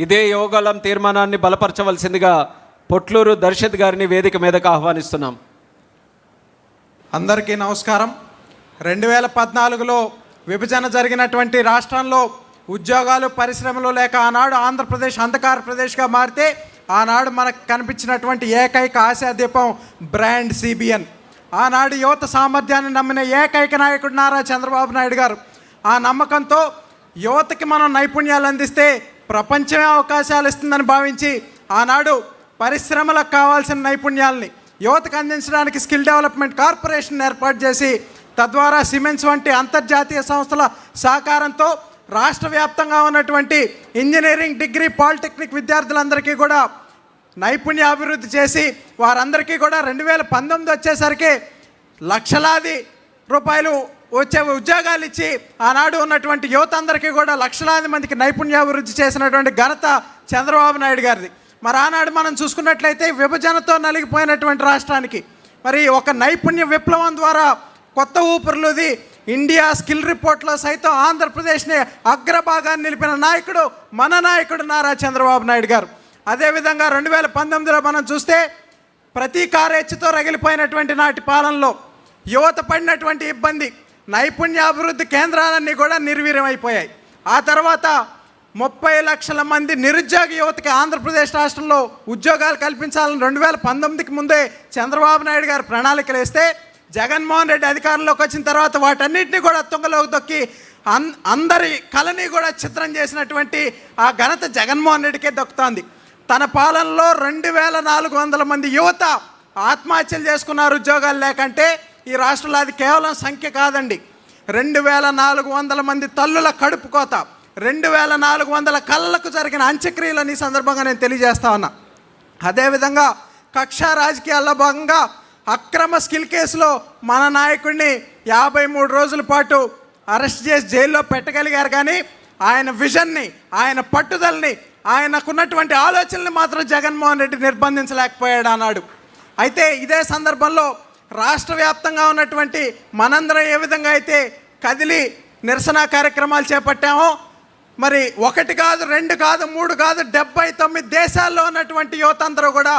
ఇదే యోగళం తీర్మానాన్ని బలపరచవలసిందిగా పొట్లూరు దర్శత్ గారిని వేదిక మీదకు ఆహ్వానిస్తున్నాం. అందరికీ నమస్కారం. 2014లో విభజన జరిగినటువంటి రాష్ట్రంలో ఉద్యోగాలు పరిశ్రమలు లేక ఆనాడు ఆంధ్రప్రదేశ్ అంధకార ప్రదేశ్గా మారితే ఆనాడు మనకు కనిపించినటువంటి ఏకైక ఆశాదీపం బ్రాండ్ సిబిఎన్. ఆనాడు యువత సామర్థ్యాన్ని నమ్మిన ఏకైక నాయకుడు నారా చంద్రబాబు నాయుడు గారు. ఆ నమ్మకంతో యువతకి మనం నైపుణ్యాలు అందిస్తే ప్రపంచమే అవకాశాలు ఇస్తుందని భావించి ఆనాడు పరిశ్రమలకు కావాల్సిన నైపుణ్యాలని యువతకు అందించడానికి స్కిల్ డెవలప్మెంట్ కార్పొరేషన్ ఏర్పాటు చేసి తద్వారా సిమెన్స్ వంటి అంతర్జాతీయ సంస్థల సహకారంతో రాష్ట్ర వ్యాప్తంగా ఉన్నటువంటి ఇంజనీరింగ్, డిగ్రీ, పాలిటెక్నిక్ విద్యార్థులందరికీ కూడా నైపుణ్య అభివృద్ధి చేసి వారందరికీ కూడా 2019 వచ్చేసరికి లక్షలాది రూపాయలు వచ్చే ఉద్యోగాలు ఇచ్చి ఆనాడు ఉన్నటువంటి యువత అందరికీ కూడా లక్షలాది మందికి నైపుణ్యాభివృద్ధి చేసినటువంటి ఘనత చంద్రబాబు నాయుడు గారిది. మరి ఆనాడు మనం చూసుకున్నట్లయితే విభజనతో నలిగిపోయినటువంటి రాష్ట్రానికి మరి ఒక నైపుణ్య విప్లవం ద్వారా కొత్త ఊపిరులుది ఇండియా స్కిల్ రిపోర్ట్లో సైతం ఆంధ్రప్రదేశ్ని అగ్రభాగాన్ని నిలిపిన నాయకుడు మన నాయకుడు నారా చంద్రబాబు నాయుడు గారు. అదేవిధంగా 2019లో మనం చూస్తే ప్రతీకారేచ్ఛతో రగిలిపోయినటువంటి నాటి పాలనలో యువత పడినటువంటి ఇబ్బంది, నైపుణ్యాభివృద్ధి కేంద్రాలన్నీ కూడా నిర్వీర్యమైపోయాయి. ఆ తర్వాత 30 లక్షల మంది నిరుద్యోగ యువతకి ఆంధ్రప్రదేశ్ రాష్ట్రంలో ఉద్యోగాలు కల్పించాలని 2019కి ముందే చంద్రబాబు నాయుడు గారు ప్రణాళికలు వేస్తే జగన్మోహన్ రెడ్డి అధికారంలోకి వచ్చిన తర్వాత వాటన్నిటిని కూడా తుంగలోకి తొక్కి అందరి కళని కూడా చిత్రం చేసినటువంటి ఆ ఘనత జగన్మోహన్ రెడ్డికే దక్కుతోంది. తన పాలనలో 2400 మంది యువత ఆత్మహత్యలు చేసుకున్నారు ఉద్యోగాలు లేకంటే. ఈ రాష్ట్రంలో అది కేవలం సంఖ్య కాదండి. 2400 మంది తల్లుల కడుపు కోత, 2400 కళ్ళకు జరిగిన అంత్యక్రియలని ఈ సందర్భంగా నేను తెలియజేస్తా ఉన్నా. అదేవిధంగా కక్ష రాజకీయాల్లో భాగంగా అక్రమ స్కిల్ కేసులో మన నాయకుడిని 53 రోజుల పాటు అరెస్ట్ చేసి జైల్లో పెట్టగలిగారు. కానీ ఆయన విజన్ని, ఆయన పట్టుదలని, ఆయనకున్నటువంటి ఆలోచనల్ని మాత్రం జగన్మోహన్ రెడ్డి నిర్బంధించలేకపోయాడు అన్నాడు. అయితే ఇదే సందర్భంలో రాష్ట్ర వ్యాప్తంగా ఉన్నటువంటి మనందరం ఏ విధంగా అయితే కదిలి నిరసన కార్యక్రమాలు చేపట్టామో మరి 1 కాదు, 2 కాదు, 3 కాదు, 79 దేశాల్లో ఉన్నటువంటి యువత అందరూ కూడా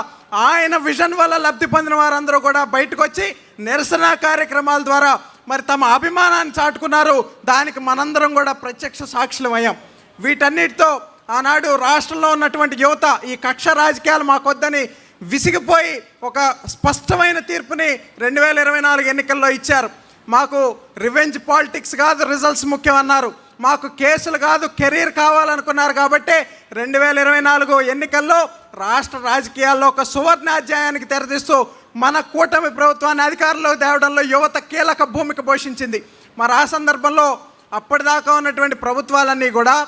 ఆయన విజన్ వల్ల లబ్ధి పొందిన వారందరూ కూడా బయటకు వచ్చి నిరసన కార్యక్రమాల ద్వారా మరి తమ అభిమానాన్ని చాటుకున్నారు. దానికి మనందరం కూడా ప్రత్యక్ష సాక్షులం అయ్యాం. వీటన్నిటితో ఆనాడు రాష్ట్రంలో ఉన్నటువంటి యువత ఈ కక్ష రాజకీయాలు మాకొద్దని విసిగిపోయి ఒక స్పష్టమైన తీర్పుని 2024 ఎన్నికల్లో ఇచ్చారు. మాకు రివెంజ్ పాలిటిక్స్ కాదు, రిజల్ట్స్ ముఖ్యం అన్నారు. మాకు కేసులు కాదు, కెరీర్ కావాలనుకున్నారు. కాబట్టి 2024 ఎన్నికల్లో రాష్ట్ర రాజకీయాల్లో ఒక సువర్ణాధ్యాయానికి తెరదీస్తూ మన కూటమి ప్రభుత్వాన్ని అధికారంలోకి తేవడంలో యువత కీలక భూమిక పోషించింది. మరి ఆ సందర్భంలో అప్పటిదాకా ఉన్నటువంటి ప్రభుత్వాలన్నీ కూడా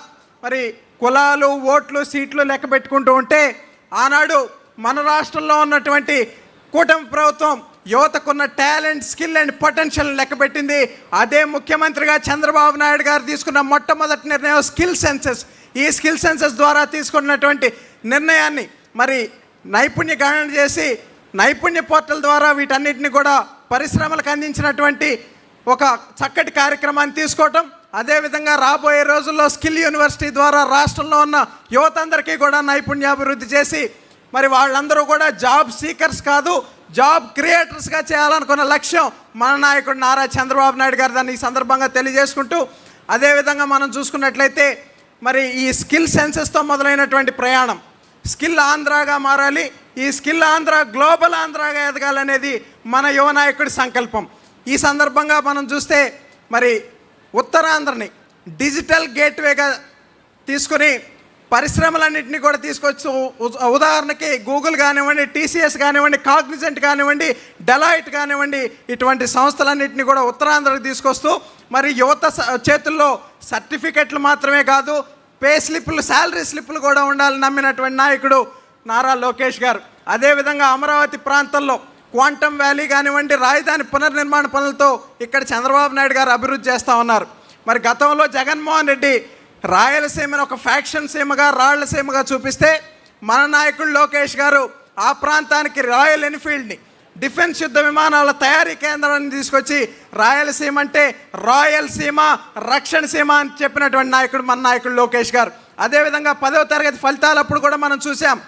మరి కులాలు, ఓట్లు, సీట్లు లెక్క పెట్టుకుంటూ ఉంటే ఆనాడు మన రాష్ట్రంలో ఉన్నటువంటి కూటమి ప్రభుత్వం యువతకున్న టాలెంట్, స్కిల్ అండ్ పొటెన్షియల్ లెక్కబెట్టింది. అదే ముఖ్యమంత్రిగా చంద్రబాబు నాయుడు గారు తీసుకున్న మొట్టమొదటి నిర్ణయం స్కిల్ సెన్సెస్. ఈ స్కిల్ సెన్సెస్ ద్వారా తీసుకున్నటువంటి నిర్ణయాన్ని మరి నైపుణ్య గణన చేసి నైపుణ్య పోర్టల్ ద్వారా వీటన్నిటిని కూడా పరిశ్రమలకు అందించినటువంటి ఒక చక్కటి కార్యక్రమాన్ని తీసుకోవటం. అదేవిధంగా రాబోయే రోజుల్లో స్కిల్ యూనివర్సిటీ ద్వారా రాష్ట్రంలో ఉన్న యువత అందరికీ కూడా నైపుణ్యాభివృద్ధి చేసి మరి వాళ్ళందరూ కూడా జాబ్ సీకర్స్ కాదు, జాబ్ క్రియేటర్స్గా చేయాలనుకున్న లక్ష్యం మన నాయకుడు నారా చంద్రబాబు నాయుడు గారు. దాన్ని ఈ సందర్భంగా తెలియజేసుకుంటూ అదేవిధంగా మనం చూసుకున్నట్లయితే మరి ఈ స్కిల్ సెన్సెస్తో మొదలైనటువంటి ప్రయాణం స్కిల్ ఆంధ్రాగా మారాలి. ఈ స్కిల్ ఆంధ్ర గ్లోబల్ ఆంధ్రాగా ఎదగాలనేది మన యువ నాయకుడి సంకల్పం. ఈ సందర్భంగా మనం చూస్తే మరి ఉత్తరాంధ్రని డిజిటల్ గేట్వేగా తీసుకుని పరిశ్రమలన్నింటినీ కూడా తీసుకొచ్చు. ఉదాహరణకి గూగుల్ కానివ్వండి, టీసీఎస్ కానివ్వండి, కాగ్నిజెంట్ కానివ్వండి, డెలాయిట్ కానివ్వండి, ఇటువంటి సంస్థలన్నింటినీ కూడా ఉత్తరాంధ్రకు తీసుకొస్తూ మరి యువత చేతుల్లో సర్టిఫికెట్లు మాత్రమే కాదు, పే స్లిప్పులు, శాలరీ స్లిప్పులు కూడా ఉండాలని నమ్మినటువంటి నాయకుడు నారా లోకేష్ గారు. అదేవిధంగా అమరావతి ప్రాంతంలో క్వాంటమ్ వ్యాలీ కానివ్వండి, రాజధాని పునర్నిర్మాణ పనులతో ఇక్కడ చంద్రబాబు నాయుడు గారు అభివృద్ధి చేస్తూ ఉన్నారు. మరి గతంలో జగన్మోహన్ రెడ్డి రాయలసీమను ఒక ఫ్యాక్షన్ సీమగా, రాళ్ల సీమగా చూపిస్తే మన నాయకుడు లోకేష్ గారు ఆ ప్రాంతానికి రాయల్ ఎన్ఫీల్డ్ని, డిఫెన్స్ యుద్ధ విమానాల తయారీ కేంద్రాన్ని తీసుకొచ్చి రాయలసీమ అంటే రాయల్ సీమ, రక్షణ సీమ అని చెప్పినటువంటి నాయకుడు మన నాయకుడు లోకేష్ గారు. అదేవిధంగా 10వ తరగతి ఫలితాలప్పుడు కూడా మనం చూసాం.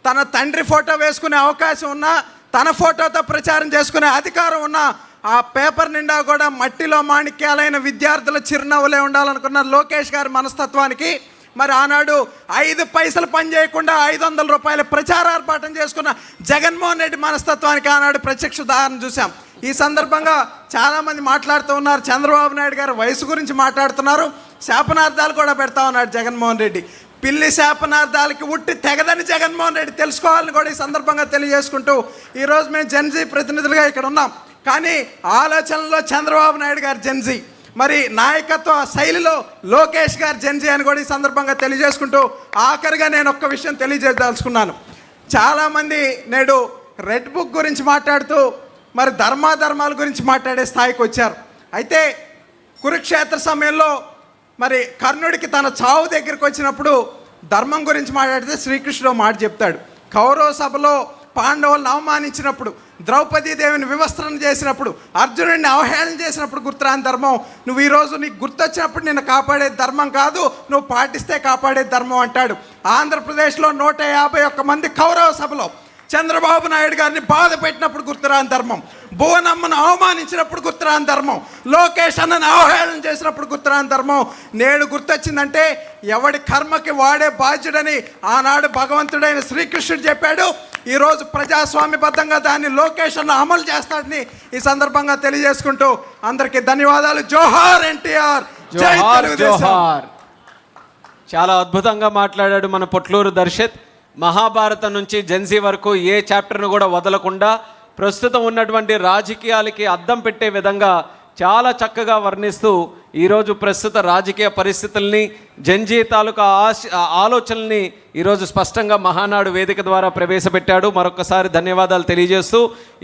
తన తండ్రి ఫోటో వేసుకునే అవకాశం ఉన్నా, తన ఫోటోతో ప్రచారం చేసుకునే అధికారం ఉన్నా, ఆ పేపర్ నిండా కూడా మట్టిలో మాణిక్యాలైన విద్యార్థుల చిరునవ్వులే ఉండాలనుకున్న లోకేష్ గారి మనస్తత్వానికి మరి ఆనాడు 5 పైసలు పని చేయకుండా 500 రూపాయల ప్రచారార్పాటం చేసుకున్న జగన్మోహన్ రెడ్డి మనస్తత్వానికి ఆనాడు ప్రత్యక్ష ఉదాహరణ చూసాం. ఈ సందర్భంగా చాలామంది మాట్లాడుతూ ఉన్నారు. చంద్రబాబు నాయుడు గారు వయసు గురించి మాట్లాడుతున్నారు, శాపనార్థాలు కూడా పెడతా ఉన్నాడు జగన్మోహన్ రెడ్డి. పిల్లి శాపనార్థాలకి ఉట్టి తెగదని జగన్మోహన్ రెడ్డి తెలుసుకోవాలని కూడా ఈ సందర్భంగా తెలియజేసుకుంటూ ఈరోజు మేము జెన్జీ ప్రతినిధులుగా ఇక్కడ ఉన్నాం. కానీ ఆలోచనలో చంద్రబాబు నాయుడు గారు జెన్జీ, మరి నాయకత్వ శైలిలో లోకేష్ గారు జెన్జీ అని కూడా ఈ సందర్భంగా తెలియజేసుకుంటూ ఆఖరిగా నేను ఒక్క విషయం తెలియజేయదలుచుకున్నాను. చాలామంది నేడు రెడ్ బుక్ గురించి మాట్లాడుతూ మరి ధర్మాధర్మాల గురించి మాట్లాడే స్థాయికి వచ్చారు. అయితే కురుక్షేత్ర సమయంలో మరి కర్ణుడికి తన చావు దగ్గరికి వచ్చినప్పుడు ధర్మం గురించి మాట్లాడితే శ్రీకృష్ణుడు మాట చెప్తాడు. కౌరవ సభలో పాండవులను అవమానించినప్పుడు, ద్రౌపదీదేవిని వివస్త్రణ చేసినప్పుడు, అర్జునుడిని అవహేళన చేసినప్పుడు గుర్తురాని ధర్మం నువ్వు ఈరోజు నీకు గుర్తొచ్చినప్పుడు నిన్ను కాపాడే ధర్మం కాదు, నువ్వు పాటిస్తే కాపాడే ధర్మం అంటాడు. ఆంధ్రప్రదేశ్లో 151 మంది కౌరవ సభలో చంద్రబాబు నాయుడు గారిని బాధ పెట్టినప్పుడు గుర్తురాని ధర్మం, భువనమ్మను అవమానించినప్పుడు గుర్తురాని ధర్మం, లోకేష్ అన్నను అవహేళన చేసినప్పుడు గుర్తురాని ధర్మం నేడు గుర్తొచ్చిందంటే ఎవడి కర్మకి వాడే బాధ్యుడని ఆనాడు భగవంతుడైన శ్రీకృష్ణుడు చెప్పాడు. ఈరోజు ప్రజాస్వామ్యబద్ధంగా దాన్ని లోకేష్ అన్న అమలు చేస్తాడని ఈ సందర్భంగా తెలియజేసుకుంటూ అందరికీ ధన్యవాదాలు. జోహార్ ఎన్టీఆర్, జై తెలుగుదేశం. చాలా అద్భుతంగా మాట్లాడాడు మన పొట్లూరు దర్శత్. మహాభారతం నుంచి జెన్జీ వరకు ఏ చాప్టర్ను కూడా వదలకుండా ప్రస్తుతం ఉన్నటువంటి రాజకీయాలకి అద్దం పెట్టే విధంగా చాలా చక్కగా వర్ణిస్తూ ఈరోజు ప్రస్తుత రాజకీయ పరిస్థితుల్ని, జెన్జీ తాలూకా ఆలోచనల్ని ఈరోజు స్పష్టంగా మహానాడు వేదిక ద్వారా ప్రవేశపెట్టాడు. మరొకసారి ధన్యవాదాలు తెలియజేస్తూ